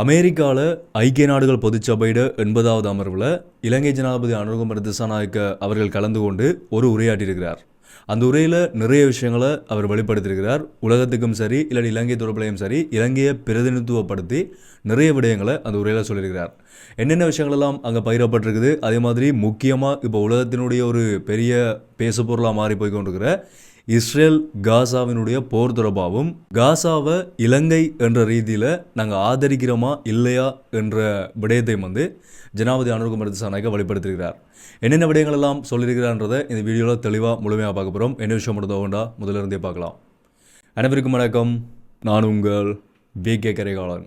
அமெரிக்காவில் ஐக்கிய நாடுகள் பொதுச்சபையிட 80வது அமர்வில் இலங்கை ஜனாதிபதி அனுரகுமார திசாநாயக்க அவர்கள் கலந்து கொண்டு ஒரு உரையாற்றியிருக்கிறார். அந்த உரையில் நிறைய விஷயங்களை அவர் வெளிப்படுத்தியிருக்கிறார். உலகத்துக்கும் சரி இல்லாட்டி இலங்கை தொடர்பிலையும் சரி இலங்கையை பிரதிநிதித்துவப்படுத்தி நிறைய விடயங்களை அந்த உரையில் சொல்லியிருக்கிறார். என்னென்ன விஷயங்களெல்லாம் அங்கே பகிரப்பட்டிருக்குது, அதே மாதிரி முக்கியமாக இப்போ உலகத்தினுடைய ஒரு பெரிய பேசுபொருளாக மாறி போய் கொண்டிருக்கிற இஸ்ரேல் காசாவினுடைய போர் தொடர்பாகவும் காசாவை இலங்கை என்ற ரீதியில் நாங்கள் ஆதரிக்கிறோமா இல்லையா என்ற விடயத்தையும் ஜனாதிபதி அனுரகுமார திசாநாயக்க வெளிப்படுத்தியிருக்கிறார். என்னென்ன விடயங்கள் எல்லாம் சொல்லியிருக்கிறான்றதை இந்த வீடியோவில் தெளிவாக முழுமையாக பார்க்க போகிறோம். என்ன விஷயம் மட்டும் முதல்ல இருந்தே பார்க்கலாம். அனைவருக்கும் வணக்கம். நான் உங்கள் VK கரைகாலன்.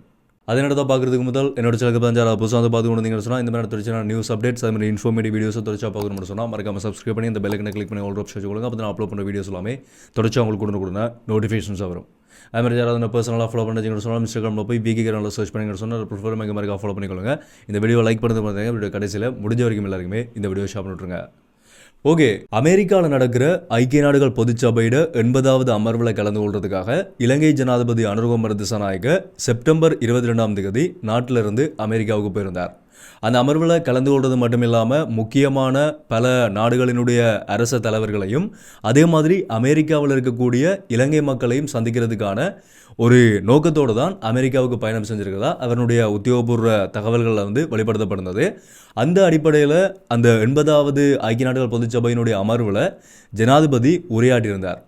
அதே நேரத்தை பார்க்குறதுக்கு முதல் என்னோட சேனலுக்கு தான் புதுசாக பார்த்து கொண்டு வந்தீங்கன்னு சொன்னால் இந்த மாதிரி தொடர்ச்சியான நியூஸ் அப்டேட்ஸ் அது மாதிரி இன்ஃபர்மேட்டிவ் வீடியோஸை தொடர்ச்சியாக பார்க்கணும்னு சொன்னால் மறக்காம சப்ஸ்கிரைப் பண்ணி இந்த பெல்லைக்கனை கிளிக் பண்ணி ஆல் ஆப்ஷன் வச்சுக்கொள்ளுங்க. அப்போ நான் அப்லோட் பண்ணுற வீடியோஸ் எல்லாமே தொடர்ச்சியாக உங்களுக்கு கொடுங்க நோட்டிஃபிகேஷன்ஸாக வரும். அது மாதிரி யாராவது பர்சனலாக ஃபாலோ பண்ணுறீங்கன்னு சொன்னால் இன்ஸ்டாகிராமில் போய் VK கரைகாலன் சர்ச் பண்ணிங்கன்னு சொன்னால் ப்ரிஃபர் மாதிரி ஃபாலோ பண்ணிக்கொள்ளுங்க. இந்த வீடியோ லைக் பண்ணுறது பார்த்தீங்கன்னா வீடியோ கடைசியில் முடிஞ்ச வரைக்கும் எல்லாருக்குமே இந்த வீடியோ ஷேர் பண்ணிவிட்ருங்க. ஓகே, அமெரிக்காவில் நடக்கிற ஐக்கிய நாடுகள் பொதுச்சபையிட 80வது அமர்வில் கலந்து கொள்றதுக்காக இலங்கை ஜனாதிபதி அனுரகுமார திசாநாயக்க செப்டம்பர் 22ஆம் தேதி நாட்டிலிருந்து அமெரிக்காவுக்கு போயிருந்தார். அந்த அமர்வில் கலந்து கொள்வது மட்டும் இல்லாமல் முக்கியமான பல நாடுகளினுடைய அரச தலைவர்களையும் அதே மாதிரி அமெரிக்காவில் இருக்கக்கூடிய இலங்கை மக்களையும் சந்திக்கிறதுக்கான ஒரு நோக்கத்தோடு தான் அமெரிக்காவுக்கு பயணம் செஞ்சிருக்கிறதா அவருடைய உத்தியோகபூர்வ தகவல்களில் வெளிப்படுத்தப்படுகிறது. அந்த அடிப்படையில் அந்த 80வது ஐக்கிய நாடுகள் பொதுச்சபையினுடைய அமர்வில் ஜனாதிபதி உரையாற்றியிருந்தார்.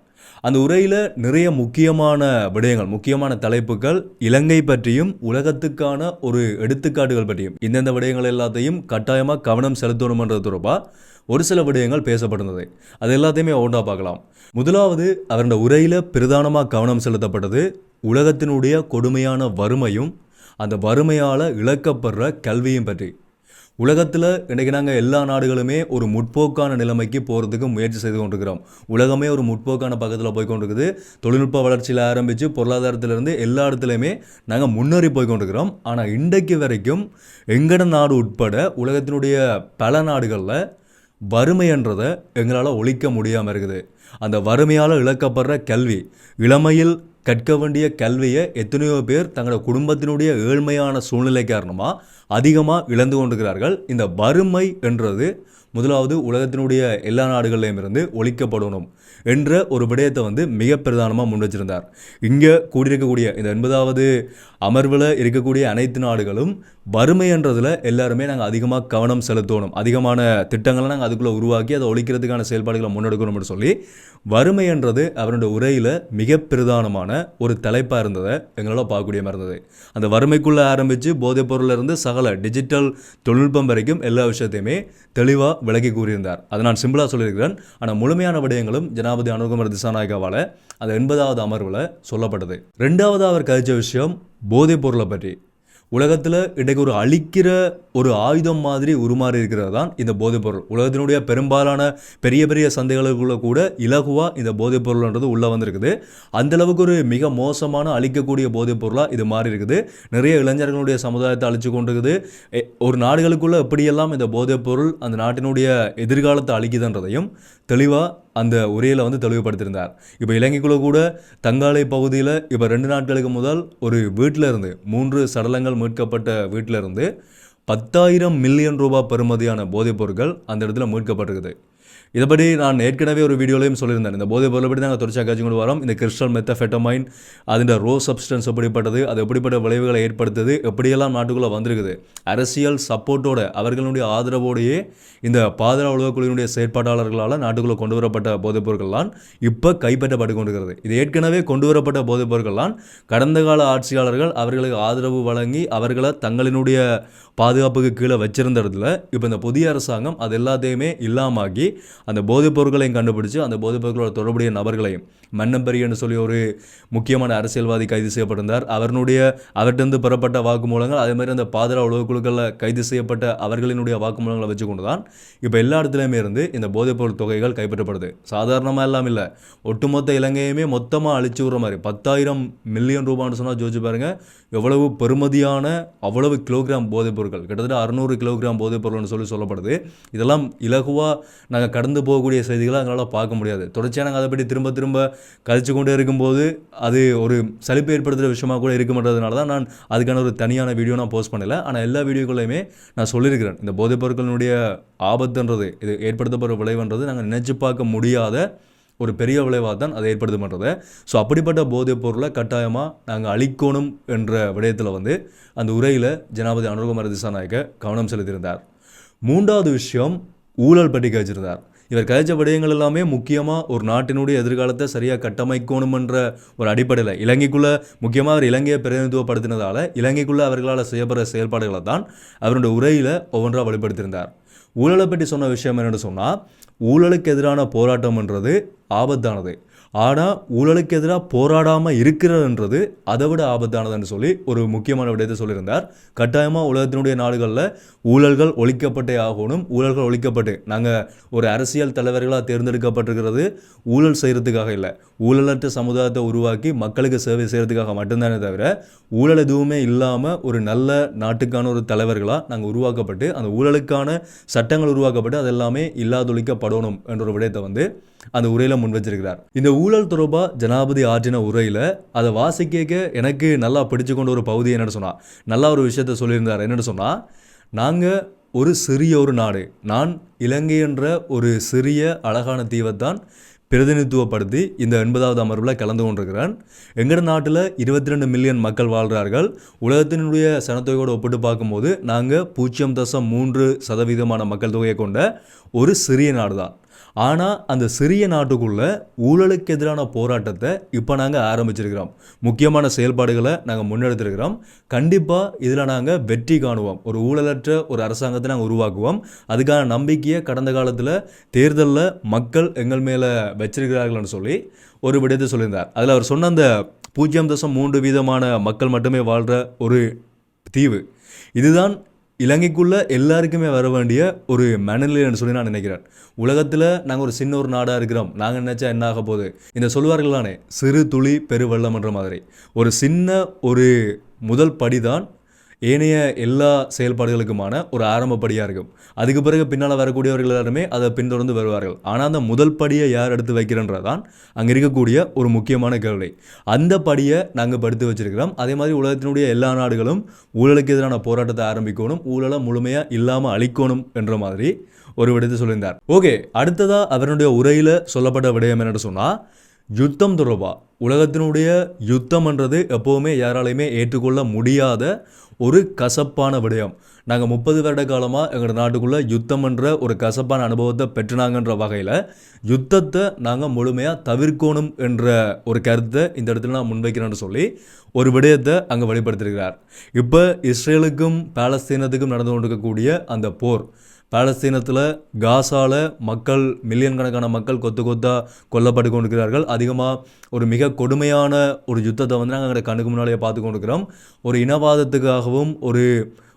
அந்த உரையில் நிறைய முக்கியமான விடயங்கள், முக்கியமான தலைப்புகள் இலங்கை பற்றியும் உலகத்துக்கான ஒரு எடுத்துக்காட்டுகள் பற்றியும் இந்தந்த விடயங்கள் எல்லாத்தையும் கட்டாயமாக கவனம் செலுத்தணுமன்றது தொடர்பாக ஒரு சில விடயங்கள் பேசப்படுகிறது. அது எல்லாத்தையுமே ஒன்றா பார்க்கலாம். முதலாவது அவருடைய உரையில் பிரதானமாக கவனம் செலுத்தப்பட்டது உலகத்தினுடைய கொடுமையான வறுமையும் அந்த வறுமையால் இழக்கப்படுற கல்வியும் பற்றி. உலகத்தில் இன்றைக்கி நாங்கள் எல்லா நாடுகளுமே ஒரு முற்போக்கான நிலைமைக்கு போகிறதுக்கு முயற்சி செய்து கொண்டிருக்கிறோம். உலகமே ஒரு முற்போக்கான பக்கத்தில் போய் கொண்டிருக்குது. தொழில்நுட்ப வளர்ச்சியில் ஆரம்பித்து பொருளாதாரத்திலிருந்து எல்லா இடத்துலையுமே நாங்கள் முன்னேறி போய் கொண்டிருக்கிறோம். ஆனால் இன்றைக்கு வரைக்கும் எங்கட நாடு உட்பட உலகத்தினுடைய பல நாடுகளில் வறுமைன்றதை எங்களால் ஒழிக்க முடியாமல் இருக்குது. அந்த வறுமையால் இழக்கப்படுற கல்வி, இளமையில் கற்க வேண்டிய கல்வியை எத்தனையோ பேர் தங்களோட குடும்பத்தினுடைய ஏழ்மையான சூழ்நிலை காரணமாக அதிகமாக இழந்து கொண்டிருக்கிறார்கள். இந்த வறுமை என்றது முதலாவது உலகத்தினுடைய எல்லா நாடுகளிலும் இருந்து ஒழிக்கப்படணும் என்ற ஒரு விடயத்தை மிக பிரதானமாக முன் வச்சிருந்தார். இங்கே கூடியிருக்கக்கூடிய இந்த 80வது அமர்வில் இருக்கக்கூடிய அனைத்து நாடுகளும் வறுமை என்றதில் எல்லாருமே நாங்கள் அதிகமாக கவனம் செலுத்தணும், அதிகமான திட்டங்களை நாங்கள் அதுக்குள்ளே உருவாக்கி அதை ஒழிக்கிறதுக்கான செயல்பாடுகளை முன்னெடுக்கணும்னு சொல்லி வறுமை என்றது அவருடைய உரையில் மிக பிரதானமான ஒரு தலைப்பாக இருந்ததை எங்களால் பார்க்கக்கூடிய மாதிரி இருந்தது. அந்த வறுமைக்குள்ளே ஆரம்பித்து போதைப் பொருளிலிருந்து சகல டிஜிட்டல் தொழில்நுட்பம் வரைக்கும் எல்லா விஷயத்தையுமே தெளிவாக விளக்கி கூறியிருந்தார். அதை நான் சிம்பிளாக சொல்லியிருக்கிறேன். ஆனால் முழுமையான விடயங்களும் ஜனாதிபதி அனுரகுமார திசாநாயக்காவால் அந்த 80வது அமர்வில் சொல்லப்பட்டது. ரெண்டாவது அவர் கழிச்ச விஷயம் போதைப் பொருளை பற்றி. உலகத்தில் இன்றைக்கு ஒரு அழிக்கிற ஒரு ஆயுதம் மாதிரி உருமாறி இருக்கிறது தான் இந்த போதைப்பொருள். உலகத்தினுடைய பெரும்பாலான பெரிய பெரிய சந்தைகளுக்குள்ள கூட இலகுவாக இந்த போதைப் பொருள்ன்றது உள்ளே வந்திருக்குது. அந்தளவுக்கு ஒரு மிக மோசமான அழிக்கக்கூடிய போதைப் பொருளாக இது மாறி இருக்குது. நிறைய இளைஞர்களுடைய சமுதாயத்தை அழிச்சு கொண்டிருக்குது. ஒரு நாடுகளுக்குள்ளே எப்படியெல்லாம் இந்த போதைப் பொருள் அந்த நாட்டினுடைய எதிர்காலத்தை அழிக்குதுன்றதையும் தெளிவாக அந்த உரையில் தெளிவுபடுத்தியிருந்தார். இப்போ இலங்கைக்குள்ளே கூட தங்காலை பகுதியில் இப்போ 2 நாட்களுக்கு முதல் ஒரு வீட்டில் இருந்து 3 சடலங்கள் மீட்கப்பட்ட வீட்டில் இருந்து 10,000 மில்லியன் ரூபாய் பெறுமதியான போதைப் பொருட்கள் அந்த இடத்துல மீட்கப்பட்டிருக்குது. இதைப்படி நான் ஏற்கனவே ஒரு வீடியோலையும் சொல்லியிருந்தேன். இந்த போதைப் பொருளை பற்றி நாங்கள் தொடர்ச்சியாக காட்சி கொண்டு வரோம். இந்த கிறிஸ்டல் மெத்தஃபெட்டமைன் அதன் ரோ சப்ஸ்டன்ஸ் எப்படிப்பட்டது, அது எப்படிப்பட்ட விளைவுகளை ஏற்படுத்துது, எப்படியெல்லாம் நாட்டுக்குள்ளே வந்திருக்குது. அரசியல் சப்போர்ட்டோட அவர்களுடைய ஆதரவோடையே இந்த பாதுகாப்பு உலகக்குழுவினுடைய செயற்பாட்டாளர்களால் நாட்டுக்குள்ளே கொண்டு வரப்பட்ட போதைப் பொருட்கள்லாம் இப்போ கைப்பற்றப்பட்டு கொண்டிருக்கிறது. இது ஏற்கனவே கொண்டு வரப்பட்ட போதைப் பொருட்கள்லாம் கடந்த கால ஆட்சியாளர்கள் அவர்களுக்கு ஆதரவு வழங்கி அவர்களை தங்களினுடைய பாதுகாப்புக்கு கீழே வச்சிருந்த இடத்துல இப்போ இந்த புதிய அரசாங்கம் அது எல்லாத்தையுமே இல்லாமாக்கி அந்த போதைப் பொருட்களையும் கண்டுபிடிச்சு அந்த போதைப் பொருட்களோட தொடர்புடைய நபர்களையும் மன்னம்பரியன்னு சொல்லி ஒரு முக்கியமான அரசியல்வாதி கைது செய்யப்பட்டிருந்தார். அவர்கிட்ட பெறப்பட்ட வாக்குமூலங்கள் அதே மாதிரி அந்த பாதுகாப்பு உளவுக்குழுக்களில் கைது செய்யப்பட்ட அவர்களினுடைய வாக்குமூலங்களை வச்சு கொண்டு தான் இப்போ எல்லா இடத்துலையுமே இருந்து இந்த போதைப் பொருள் தொகைகள் கைப்பற்றப்படுது. சாதாரணமாக எல்லாம் இல்லை, ஒட்டுமொத்த இலங்கையுமே மொத்தமாக அழிச்சு விடுற மாதிரி 10,000 மில்லியன் ரூபான்னு சொன்னால் ஜோதிச்சு பாருங்கள் எவ்வளவு பெருமதியான அவ்வளவு கிலோகிராம் போதைப் பொருட்கள், கிட்டத்தட்ட 600 கிலோகிராம் போதைப் பொருள்னு சொல்லப்படுது. இதெல்லாம் இலகுவாக நாங்கள் கடந்த கடந்து போகக்கூடிய செய்திகளை அதனால் பார்க்க முடியாது. தொடர்ச்சியாக நாங்கள் அதை பற்றி திரும்ப திரும்ப கழிச்சு கொண்டே இருக்கும்போது அது ஒரு சலிப்பு ஏற்படுத்துகிற விஷயமாக கூட இருக்குமன்றதுனால தான் நான் அதுக்கான ஒரு தனியான வீடியோ நான் போஸ்ட் பண்ணலை. ஆனால் எல்லா வீடியோக்களையுமே நான் சொல்லியிருக்கிறேன். இந்த போதைப் பொருட்களினுடைய ஆபத்துன்றது, இது ஏற்படுத்தப்படுற விளைவுன்றது நாங்கள் நினச்சி பார்க்க முடியாத ஒரு பெரிய விளைவாக தான் அதை ஏற்படுத்த பண்ணுறது. ஸோ அப்படிப்பட்ட போதைப் பொருளை கட்டாயமாக நாங்கள் அழிக்கணும் என்ற விடயத்தில் அந்த உரையில் ஜனாதிபதி அனுரகுமார திசாநாயக்க கவனம் செலுத்தியிருந்தார். மூன்றாவது விஷயம் ஊழல் பற்றி கழிச்சிருந்தார். இவர் கழிச்ச விடயங்கள் எல்லாமே முக்கியமாக ஒரு நாட்டினுடைய எதிர்காலத்தை சரியாக கட்டமைக்கணுமென்ற ஒரு அடிப்படையில் இலங்கைக்குள்ளே முக்கியமாக அவர் இலங்கையை பிரதிநிதித்துவப்படுத்தினதால் இலங்கைக்குள்ளே அவர்களால் செய்யப்படுற செயல்பாடுகளை தான் அவருடைய உரையில் ஒவ்வொன்றாக வெளிப்படுத்தியிருந்தார். ஊழலை பற்றி சொன்ன விஷயம் என்னென்னு சொன்னால், ஊழலுக்கு எதிரான போராட்டம்ன்றது ஆபத்தானது, ஆனால் ஊழலுக்கு எதிராக போராடாமல் இருக்கிறதுன்றது அதை விட ஆபத்தானதுன்னு சொல்லி ஒரு முக்கியமான விடயத்தை சொல்லியிருந்தார். கட்டாயமாக உலகத்தினுடைய நாடுகளில் ஊழல்கள் ஒழிக்கப்பட்டே ஆகணும். ஊழல்கள் ஒழிக்கப்பட்டு நாங்கள் ஒரு அரசியல் தலைவர்களாக தேர்ந்தெடுக்கப்பட்டிருக்கிறது ஊழல் செய்கிறதுக்காக இல்லை, ஊழலற்ற சமுதாயத்தை உருவாக்கி மக்களுக்கு சேவை செய்கிறதுக்காக மட்டும்தானே தவிர ஊழல் எதுவுமே இல்லாமல் ஒரு நல்ல நாட்டுக்கான ஒரு தலைவர்களாக நாங்கள் உருவாக்கப்பட்டு அந்த ஊழலுக்கான சட்டங்கள் உருவாக்கப்பட்டு அதெல்லாமே இல்லாதொழிக்கப்படணும் என்ற ஒரு விடயத்தை அந்த உரையில் முன் வச்சிருக்கிறார். இந்த ஊழல் தொடர்பாக ஜனாதிபதி ஆற்றின உரையில் அதை வாசிக்க எனக்கு நல்லா பிடிச்சு கொண்ட ஒரு பகுதி என்னென்னு சொன்னால், நல்லா ஒரு விஷயத்த சொல்லியிருந்தார். என்னென்னு சொன்னால், நாங்கள் ஒரு சிறிய ஒரு நாடு, நான் இலங்கை என்ற ஒரு சிறிய அழகான தீவைத்தான் பிரதிநிதித்துவப்படுத்தி இந்த 80வது அமர்வில் கலந்து கொண்டிருக்கிறேன். எங்கள் நாட்டில் 22 மில்லியன் மக்கள் வாழ்கிறார்கள். உலகத்தினுடைய சனத்தொகையோடு ஒப்பிட்டு பார்க்கும்போது நாங்கள் 0.3% மக்கள் தொகையை கொண்ட ஒரு சிறிய நாடு தான். ஆனால் அந்த சிறிய நாட்டுக்குள்ளே ஊழலுக்கு எதிரான போராட்டத்தை இப்போ நாங்கள் ஆரம்பிச்சிருக்கிறோம். முக்கியமான செயல்பாடுகளை நாங்கள் முன்னெடுத்திருக்கிறோம். கண்டிப்பாக இதில் நாங்கள் வெற்றி காணுவோம். ஒரு ஊழலற்ற ஒரு அரசாங்கத்தை நாங்கள் உருவாக்குவோம். அதுக்கான நம்பிக்கையை கடந்த காலத்தில் தேர்தலில் மக்கள் எங்கள் மேலே வச்சிருக்கிறார்கள்னு சொல்லி ஒரு விடயத்தை சொல்லியிருந்தார். அதில் அவர் சொன்ன அந்த 0.3% மக்கள் மட்டுமே வாழ்கிற ஒரு தீவு, இதுதான் இலங்கைக்குள்ளே எல்லாருக்குமே வர வேண்டிய ஒரு மனநிலைன்னு சொல்லி நான் நினைக்கிறேன். உலகத்தில் நாங்கள் ஒரு சின்ன ஒரு நாடாக இருக்கிறோம், நாங்கள் நினச்சா என்ன ஆக போகுது, இந்த சொல்வார்களானே சிறு துளி பெருவெள்ளம் என்ற மாதிரி ஒரு சின்ன ஒரு முதல் படி தான் ஏனைய எல்லா செயல்பாடுகளுக்குமான ஒரு ஆரம்பப்படியாக இருக்கும். அதுக்கு பிறகு பின்னால் வரக்கூடியவர்கள் எல்லாருமே அதை பின்தொடர்ந்து வருவார்கள். ஆனால் அந்த முதல் படியை யார் எடுத்து வைக்கிறன்றதான் அங்கே இருக்கக்கூடிய ஒரு முக்கியமான கேள்வி. அந்த படியை நாங்கள் படுத்து வச்சிருக்கிறோம். அதே மாதிரி உலகத்தினுடைய எல்லா நாடுகளும் ஊழலுக்கு எதிரான போராட்டத்தை ஆரம்பிக்கணும், ஊழலை முழுமையாக இல்லாமல் அழிக்கணும் என்ற மாதிரி ஒரு விடயத்தை சொல்லியிருந்தார். ஓகே, அடுத்ததாக அவருடைய உரையில் சொல்லப்பட்ட விடயம் என்னென்னு சொன்னால், யுத்தம் தொடர்பாக. உலகத்தினுடைய யுத்தம்ன்றது எப்போவுமே யாராலையுமே ஏற்றுக்கொள்ள முடியாத ஒரு கசப்பான விடயம். நாங்கள் 30 வருட காலமாக எங்கள் நாட்டுக்குள்ளே யுத்தம் என்ற ஒரு கசப்பான அனுபவத்தை பெற்றுனாங்கன்ற வகையில் யுத்தத்தை நாங்கள் முழுமையாக தவிர்க்கணும் என்ற ஒரு கருத்தை இந்த இடத்துல நான் முன்வைக்கிறேன்னு சொல்லி ஒரு விடயத்தை அங்கே வெளிப்படுத்தியிருக்கிறார். இப்போ இஸ்ரேலுக்கும் பாலஸ்தீனத்துக்கும் நடந்து கொண்டிருக்கக்கூடிய அந்த போர், பாலஸ்தீனத்தில் காசாவில் மக்கள் மில்லியன் கணக்கான மக்கள் கொத்தாக கொல்லப்பட்டு கொண்டிருக்கிறார்கள். அதிகமாக ஒரு மிக கொடுமையான ஒரு யுத்தத்தை நாங்கள் எங்களை கண்ணுக்கு முன்னாலேயே பார்த்து கொண்டிருக்கிறோம். ஒரு இனவாதத்துக்காகவும்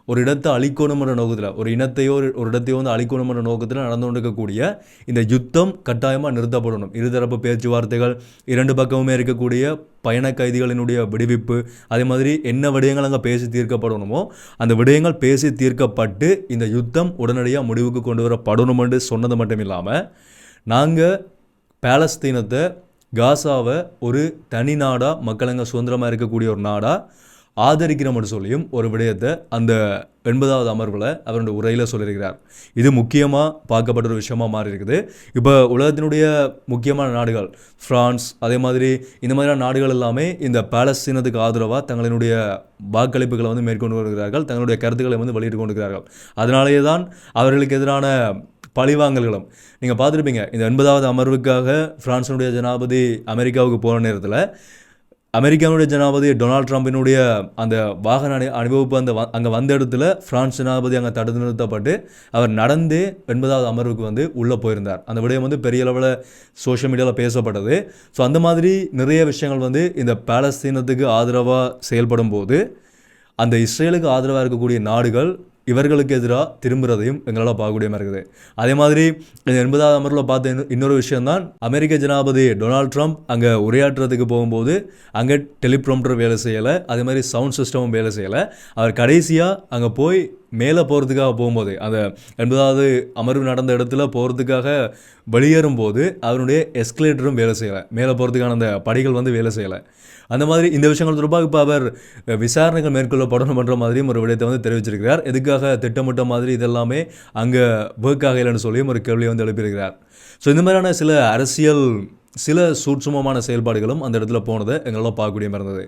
ஒரு இடத்தை அழிக்கணுமென்ற நோக்கத்தில், ஒரு இனத்தையோ ஒரு இடத்தையோ அழிக்கணுமென்ற நோக்கத்தில் நடந்து கொண்டிருக்கக்கூடிய இந்த யுத்தம் கட்டாயமாக நிறுத்தப்படணும். இருதரப்பு பேச்சுவார்த்தைகள், இரண்டு பக்கமுமே இருக்கக்கூடிய பயண கைதிகளினுடைய விடுவிப்பு, அதே மாதிரி என்ன விடயங்கள் அங்கே பேசி தீர்க்கப்படணுமோ அந்த விடயங்கள் பேசி தீர்க்கப்பட்டு இந்த யுத்தம் உடனடியாக முடிவுக்கு கொண்டு வரப்படணும் என்று சொன்னது மட்டும் இல்லாமல், நாங்கள் பாலஸ்தீனத்தை, காசாவை ஒரு தனி நாடாக, மக்கள் அங்கே சுதந்திரமாக இருக்கக்கூடிய ஒரு நாடாக ஆதரிக்கிறோம்னு சொல்லியும் ஒரு விடயத்தை அந்த 80வது அமர்வில் அவருடைய உரையில் சொல்லியிருக்கிறார். இது முக்கியமாக பார்க்கப்பட்ட ஒரு விஷயமாக மாறி இருக்குது. இப்போ உலகத்தினுடைய முக்கியமான நாடுகள் ஃப்ரான்ஸ், அதே மாதிரி இந்த மாதிரியான நாடுகள் எல்லாமே இந்த பாலஸ்தீனத்துக்கு ஆதரவாக தங்களினுடைய வாக்களிப்புகளை மேற்கொண்டு வருகிறார்கள், தங்களுடைய கருத்துக்களை வெளியிட்டு கொண்டிருக்கிறார்கள். அதனாலேயே தான் அவர்களுக்கு எதிரான பழிவாங்கல்களும் நீங்கள் பார்த்துருப்பீங்க. இந்த 80வது அமர்வுக்காக பிரான்ஸினுடைய ஜனாதிபதி அமெரிக்காவுக்கு போகிற நேரத்தில் அமெரிக்காவுடைய ஜனாதிபதி டொனால்ட் ட்ரம்பினுடைய அந்த வாகன அணிவகுப்பு அங்கே வந்த இடத்துல பிரான்ஸ் ஜனாதிபதி அங்கே தடுத்து நிறுத்தப்பட்டு அவர் நடந்தே 80வது அமர்வுக்கு உள்ளே போயிருந்தார். அந்த விடயம் பெரிய அளவில் சோஷியல் மீடியாவில் பேசப்பட்டது. ஸோ அந்த மாதிரி நிறைய விஷயங்கள் இந்த பாலஸ்தீனத்துக்கு ஆதரவாக செயல்படும் போது அந்த இஸ்ரேலுக்கு ஆதரவாக இருக்கக்கூடிய நாடுகள் இவர்களுக்கு எதிராக திரும்புறதையும் எங்களால் பார்க்கக்கூடிய மாதிரி இருக்குது. அதே மாதிரி இந்த 80வது அமர்வில் பார்த்த இன்னொரு விஷயம்தான், அமெரிக்க ஜனாதிபதி டொனால்ட் ட்ரம்ப் அங்கே உரையாற்றுறதுக்கு போகும்போது அங்கே டெலிப்ராம்டர் வேலை செய்யலை, அதே மாதிரி சவுண்ட் சிஸ்டமும் வேலை செய்யலை. அவர் கடைசியாக அங்கே போய் மேலே போகிறதுக்காக போகும்போது அந்த 80வது அமர்வு நடந்த இடத்துல போகிறதுக்காக வெளியேறும் போது அவருடைய எஸ்கலேட்டரும் வேலை செய்யலை, மேலே போகிறதுக்கான அந்த படிகள் வந்து வேலை செய்யலை. அந்த மாதிரி இந்த விஷயங்கள் தொடர்பாக இப்போ அவர் விசாரணைகள் மேற்கொள்ளப்படணும் பண்ணுற மாதிரியும் ஒரு விடயத்தை வந்து தெரிவிச்சிருக்கிறார். எதுக்காக திட்டமிட்ட மாதிரி இதெல்லாமே அங்கே ஒர்க் ஆகலைன்னு சொல்லியும் ஒரு கேள்வியை வந்து எழுப்பியிருக்கிறார். ஸோ இந்த மாதிரியான சில அரசியல் சில சூட்சுமமான செயல்பாடுகளும் அந்த இடத்துல போனதை எங்களால் பார்க்கக்கூடிய மாதிரி இருந்தது.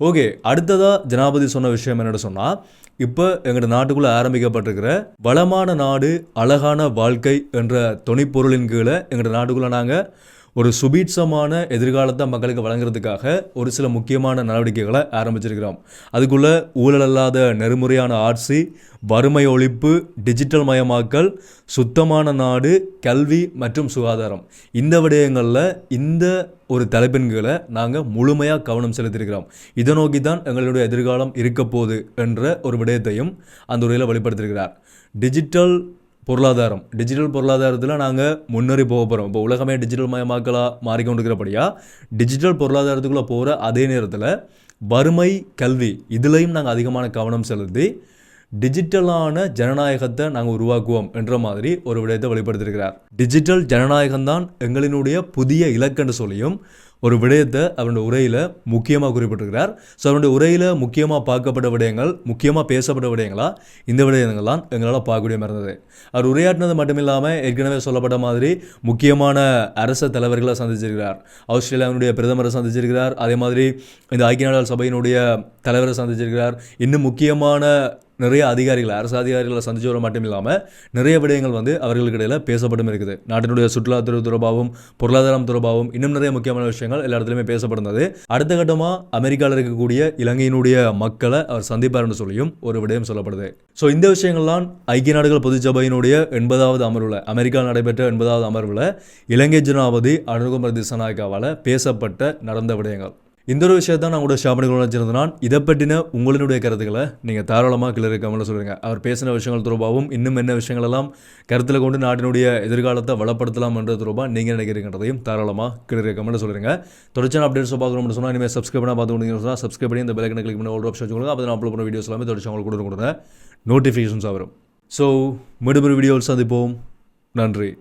ஓகே, அடுத்ததாக ஜனாதிபதி சொன்ன விஷயம் என்னென்னு சொன்னால், இப்போ எங்களோட நாட்டுக்குள்ளே ஆரம்பிக்கப்பட்டிருக்கிற வளமான நாடு அழகான வாழ்க்கை என்ற தொனிப்பொருளின் கீழே எங்களோட நாட்டுக்குள்ளே நாங்கள் ஒரு சுபீட்சமான எதிர்காலத்தை மக்களுக்கு வழங்குறதுக்காக ஒரு சில முக்கியமான நடவடிக்கைகளை ஆரம்பிச்சிருக்கிறோம். அதுக்குள்ளே ஊழல் அல்லாத நெறிமுறையான ஆட்சி, வறுமை ஒழிப்பு, டிஜிட்டல் மயமாக்கல், சுத்தமான நாடு, கல்வி மற்றும் சுகாதாரம், இந்த விடயங்களில் இந்த ஒரு தலைப்பின் கீழே நாங்கள் முழுமையாக கவனம் செலுத்தியிருக்கிறோம். இதை நோக்கி தான் எங்களுடைய எதிர்காலம் இருக்க போகுது என்ற ஒரு விடயத்தையும் அந்த உரையில் வெளிப்படுத்தியிருக்கிறார். டிஜிட்டல் பொருளாதாரத்தில் நாங்கள் முன்னேறி போக போகிறோம். இப்போ உலகமே டிஜிட்டல் மயமாக்கலாக மாறிக்கொண்டிருக்கிறபடியாக டிஜிட்டல் பொருளாதாரத்துக்குள்ளே போகிற அதே நேரத்தில் வறுமை, கல்வி இதுலேயும் நாங்கள் அதிகமான கவனம் செலுத்தி டிஜிட்டலான ஜனநாயகத்தை நாங்கள் உருவாக்குவோம் என்ற மாதிரி ஒரு விடயத்தை வெளிப்படுத்தியிருக்கிறார். டிஜிட்டல் ஜனநாயகம்தான் எங்களினுடைய புதிய இலக்குன்னு சொல்லியும் ஒரு விடயத்தை அவருடைய உரையில் முக்கியமாக குறிப்பிட்டிருக்கிறார். ஸோ அவருடைய உரையில் முக்கியமாக பார்க்கப்பட்ட விடயங்கள், முக்கியமாக பேசப்பட்ட விடயங்களா இந்த விடயங்கள் தான் எங்களால் பார்க்கக்கூடிய மாதிரி இருந்தது. அவர் உரையாற்றினது மட்டும் இல்லாமல் ஏற்கனவே சொல்லப்பட்ட மாதிரி முக்கியமான அரச தலைவர்களை சந்திச்சிருக்கிறார். ஆஸ்திரேலியாவினுடைய பிரதமரை சந்திச்சிருக்கிறார். அதே மாதிரி இந்த ஐக்கிய நாடுகள் சபையினுடைய தலைவரை சந்திச்சிருக்கிறார். இன்னும் முக்கியமான நிறைய அதிகாரிகளை, அரசு அதிகாரிகளை சந்திச்சு வர மட்டும் இல்லாமல் நிறைய விடயங்கள் வந்து அவர்களுக்கு இடையில் பேசப்பட்டும் இருக்குது. நாட்டினுடைய சுற்றுலாத்துறை தொடர்பாகவும் பொருளாதாரம் தொடர்பாகவும் இன்னும் நிறைய முக்கியமான விஷயங்கள் எல்லா இடத்துலையுமே பேசப்படுறது. அடுத்த கட்டமாக அமெரிக்காவில் இருக்கக்கூடிய இலங்கையினுடைய மக்களை அவர் சந்திப்பார்னு சொல்லியும் ஒரு விடயம் சொல்லப்படுது. ஸோ இந்த விஷயங்கள்லாம் ஐக்கிய நாடுகள் பொதுச்சபையினுடைய 80வது அமர்வில், அமெரிக்காவில் நடைபெற்ற 80வது அமர்வில் இலங்கை ஜனாதிபதி அனுகுமார திசாநாயக்காவால் பேசப்பட்ட நடந்த விடயங்கள். இந்த ஒரு விஷயத்தை நான் கூட ஷேர் பண்ணிக்கணும்னு வச்சிருந்தேன். இதை பற்றின உங்களுடைய கருத்துக்களை நீங்கள் தாராளமாக கீழே கமெண்ட்ல சொல்லுங்கள். அவர் பேசின விஷயங்கள் தொடர்பாகவும் இன்னும் என்ன விஷயங்களெல்லாம் கருத்தில் கொண்டு நாட்டினுடைய எதிர்காலத்தை வளப்படுத்தலாம் என்ற தொடர்பாக நீங்கள் நினைக்கிறீங்கிறதையும் தாராளமாக கீழே கமெண்ட்ல சொல்லுங்கள். தொடர்ச்சியான அப்டேட்ஸ் பார்க்கணும்னு சொன்னால் இனிமேல் சப்ஸ்கிரைப் பண்ணால் பார்த்து சொன்னால் சப்ஸ்கிரைப் பண்ணி இந்த பெல் ஐக்கனை கிளிக் பண்ணி ஒரு ஆப்ஷன் வச்சுக்கோங்க. அப்போ நான் அப்லோட் பண்ண வீடியோஸ் எல்லாமே தொடர்ச்சி உங்களுக்கு கொடுங்க, நோட்டிஃபிகேஷன்ஸ் வரும். ஸோ மீண்டும் ஒரு வீடியோவில் சந்திப்போம். நன்றி.